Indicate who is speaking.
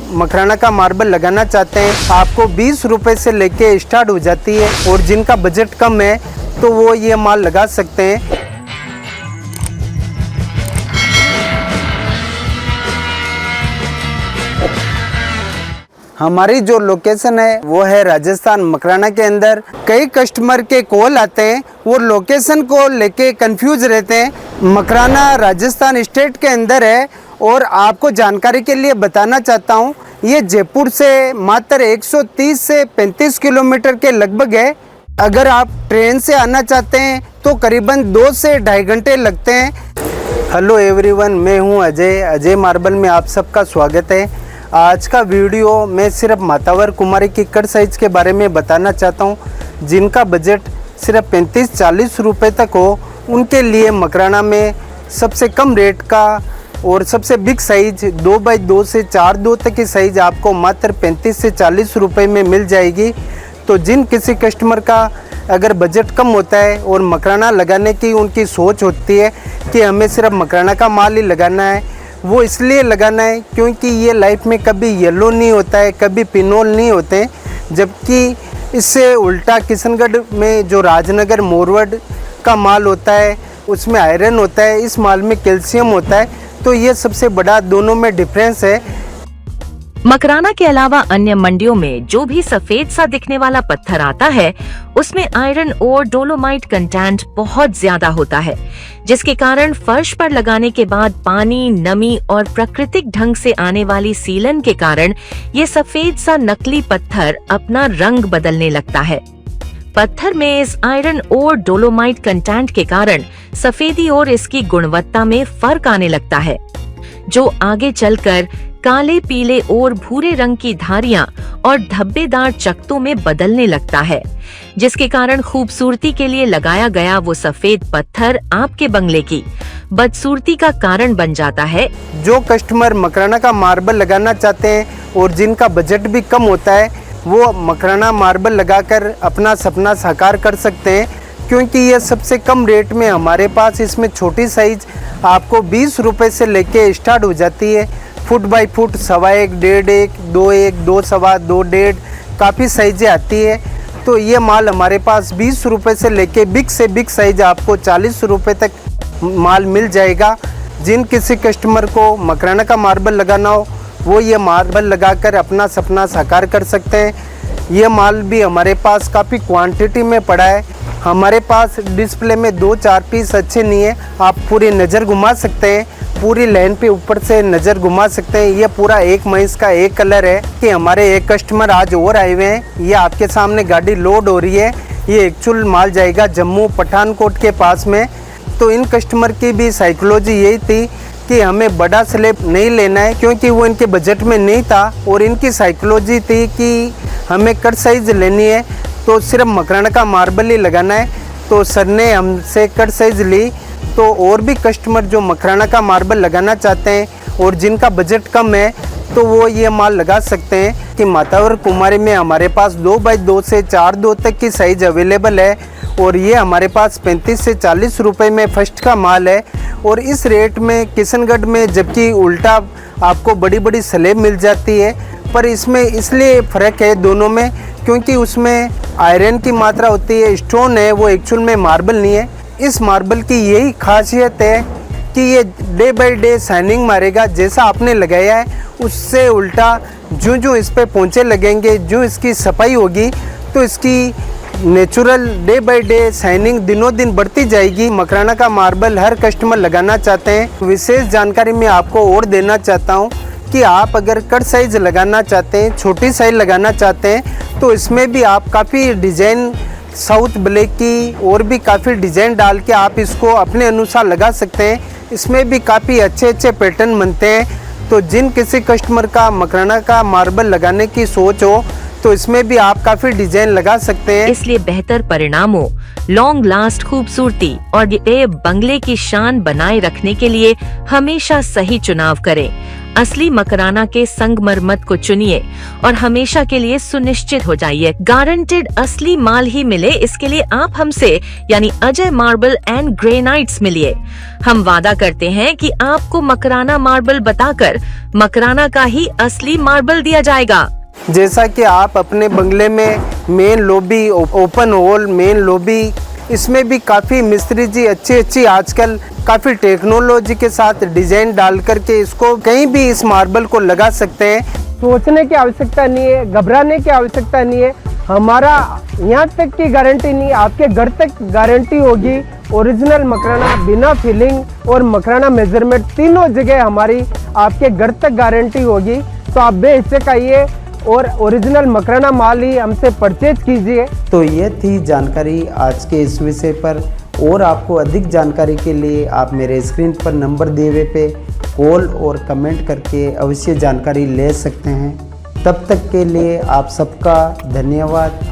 Speaker 1: मकराना का मार्बल लगाना चाहते हैं, आपको 20 रुपए से लेके स्टार्ट हो जाती है। और जिनका बजट कम है तो वो ये माल लगा सकते हैं। हमारी जो लोकेशन है वो है राजस्थान मकराना के अंदर। कई कस्टमर के कॉल आते हैं, वो लोकेशन को लेके कंफ्यूज रहते हैं। मकराना राजस्थान स्टेट के अंदर है और आपको जानकारी के लिए बताना चाहता हूँ, ये जयपुर से मात्र 130 से 35 किलोमीटर के लगभग है। अगर आप ट्रेन से आना चाहते हैं तो करीबन 2 से ढाई घंटे लगते हैं। हेलो एवरीवन, मैं हूँ अजय मार्बल में आप सबका स्वागत है। आज का वीडियो मैं सिर्फ मातावर कुमारी की कट साइज़ के बारे में बताना चाहता हूँ, जिनका बजट सिर्फ 35-40 रुपये तक हो। उनके लिए मकराना में सबसे कम रेट का और सबसे बिग साइज 2x2 से 4x2 तक की साइज़ आपको मात्र 35 से 40 रुपये में मिल जाएगी। तो जिन किसी कस्टमर का अगर बजट कम होता है और मकराना लगाने की उनकी सोच होती है कि हमें सिर्फ मकराना का माल ही लगाना है, वो इसलिए लगाना है क्योंकि ये लाइफ में कभी येलो नहीं होता है, कभी पिनोल नहीं होते हैं। जबकि इससे उल्टा किशनगढ़ में जो राजनगर मोरवड का माल होता है उसमें आयरन होता है, इस माल में कैल्शियम होता है। तो ये सबसे बड़ा दोनों में डिफरेंस है।
Speaker 2: मकराना के अलावा अन्य मंडियों में जो भी सफेद सा दिखने वाला पत्थर आता है उसमें आयरन और डोलोमाइट कंटेंट बहुत ज्यादा होता है, जिसके कारण फर्श पर लगाने के बाद पानी, नमी और प्राकृतिक ढंग से आने वाली सीलन के कारण ये सफेद सा नकली पत्थर अपना रंग बदलने लगता है। पत्थर में इस आयरन और डोलोमाइट कंटेंट के कारण सफेदी और इसकी गुणवत्ता में फर्क आने लगता है, जो आगे चलकर काले, पीले और भूरे रंग की धारियां और धब्बेदार चकत्तों में बदलने लगता है, जिसके कारण खूबसूरती के लिए लगाया गया वो सफेद पत्थर आपके बंगले की बदसूरती का कारण बन जाता है।
Speaker 1: जो कस्टमर मकराना का मार्बल लगाना चाहते हैं और जिनका बजट भी कम होता है, वो मकराना मार्बल लगाकर अपना सपना साकार कर सकते हैं, क्योंकि ये सबसे कम रेट में हमारे पास इसमें छोटी साइज आपको 20 रुपए से लेके स्टार्ट हो जाती है। फुट बाई फुट, 1.25, 1.5, 2.1, 2.25, 2.5 काफ़ी साइजें आती है। तो ये माल हमारे पास 20 रुपए से लेके बिग से बिग साइज आपको 40 रुपए तक माल मिल जाएगा। जिन किसी कस्टमर को मकराना का मार्बल लगाना हो वो ये मार्बल लगाकर अपना सपना साकार कर सकते हैं। ये माल भी हमारे पास काफ़ी क्वांटिटी में पड़ा है। हमारे पास डिस्प्ले में 2-4 पीस अच्छे नहीं है, आप पूरी नज़र घुमा सकते हैं, पूरी लाइन पे ऊपर से नज़र घुमा सकते हैं। ये पूरा एक महीस का एक कलर है कि हमारे एक कस्टमर आज और आए हुए हैं। ये आपके सामने गाड़ी लोड हो रही है, ये एक्चुअल माल जाएगा जम्मू पठानकोट के पास में। तो इन कस्टमर की भी साइकोलॉजी यही थी कि हमें बड़ा स्लैब नहीं लेना है, क्योंकि वो इनके बजट में नहीं था। और इनकी साइकोलॉजी थी कि हमें कट साइज लेनी है तो सिर्फ मकराना का मार्बल ही लगाना है। तो सर ने हमसे कट साइज ली। तो और भी कस्टमर जो मकराना का मार्बल लगाना चाहते हैं और जिनका बजट कम है तो वो ये माल लगा सकते हैं कि मातावर कुमारी में हमारे पास 2x2 से 4x2 तक की साइज अवेलेबल है। और ये हमारे पास 35 से 40 रुपए में फर्स्ट का माल है। और इस रेट में किशनगढ़ में जबकि उल्टा आपको बड़ी बड़ी स्लैब मिल जाती है, पर इसमें इसलिए फ़र्क है दोनों में क्योंकि उसमें आयरन की मात्रा होती है, स्टोन है, वो एक्चुअल में मार्बल नहीं है। इस मार्बल की यही खासियत है कि ये डे बाय डे शाइनिंग मारेगा। जैसा आपने लगाया है उससे उल्टा जो इस पे पोंछे लगेंगे, जो इसकी सफाई होगी, तो इसकी natural day by day shining दिनों दिन बढ़ती जाएगी। मकराना का मार्बल हर कस्टमर लगाना चाहते हैं। विशेष जानकारी मैं आपको और देना चाहता हूँ कि आप अगर कट साइज लगाना चाहते हैं, छोटी साइज लगाना चाहते हैं, तो इसमें भी आप काफ़ी डिज़ाइन साउथ ब्लैक की और भी काफ़ी डिज़ाइन डाल के आप इसको अपने अनुसार लगा सकते हैं। इसमें भी काफ़ी अच्छे अच्छे पैटर्न बनते हैं। तो जिन किसी कस्टमर का मकराना का मार्बल लगाने की सोच हो तो इसमें भी आप काफ़ी डिज़ाइन लगा सकते हैं।
Speaker 2: इसलिए बेहतर परिणामों, लॉन्ग लास्ट खूबसूरती और ये बंगले की शान बनाए रखने के लिए हमेशा सही चुनाव करें। असली मकराना के संगमरमर को चुनिए और हमेशा के लिए सुनिश्चित हो जाइए गारंटेड असली माल ही मिले। इसके लिए आप हमसे यानी अजय मार्बल एंड ग्रेनाइट्स मिलिए। हम वादा करते हैं कि आपको मकराना मार्बल बताकर मकराना का ही असली मार्बल दिया जाएगा।
Speaker 1: जैसा कि आप अपने बंगले में main lobby, open hall, main lobby, इसमें भी काफ़ी मिस्त्री जी अच्छी आजकल काफ़ी टेक्नोलॉजी के साथ डिज़ाइन डाल करके इसको कहीं भी इस मार्बल को लगा सकते हैं।
Speaker 3: सोचने की आवश्यकता नहीं है, घबराने की आवश्यकता नहीं है। हमारा यहाँ तक की गारंटी नहीं, आपके घर तक गारंटी होगी। ओरिजिनल मकराना बिना फिलिंग और मकराना मेजरमेंट तीनों जगह हमारी आपके घर तक गारंटी होगी। तो आप बेहिचक आइए और ओरिजिनल मकराना माल ही हमसे परचेज कीजिए।
Speaker 1: तो ये थी जानकारी आज के इस विषय पर, और आपको अधिक जानकारी के लिए आप मेरे स्क्रीन पर नंबर दिए हुए पे कॉल और कमेंट करके अवश्य जानकारी ले सकते हैं। तब तक के लिए आप सबका धन्यवाद।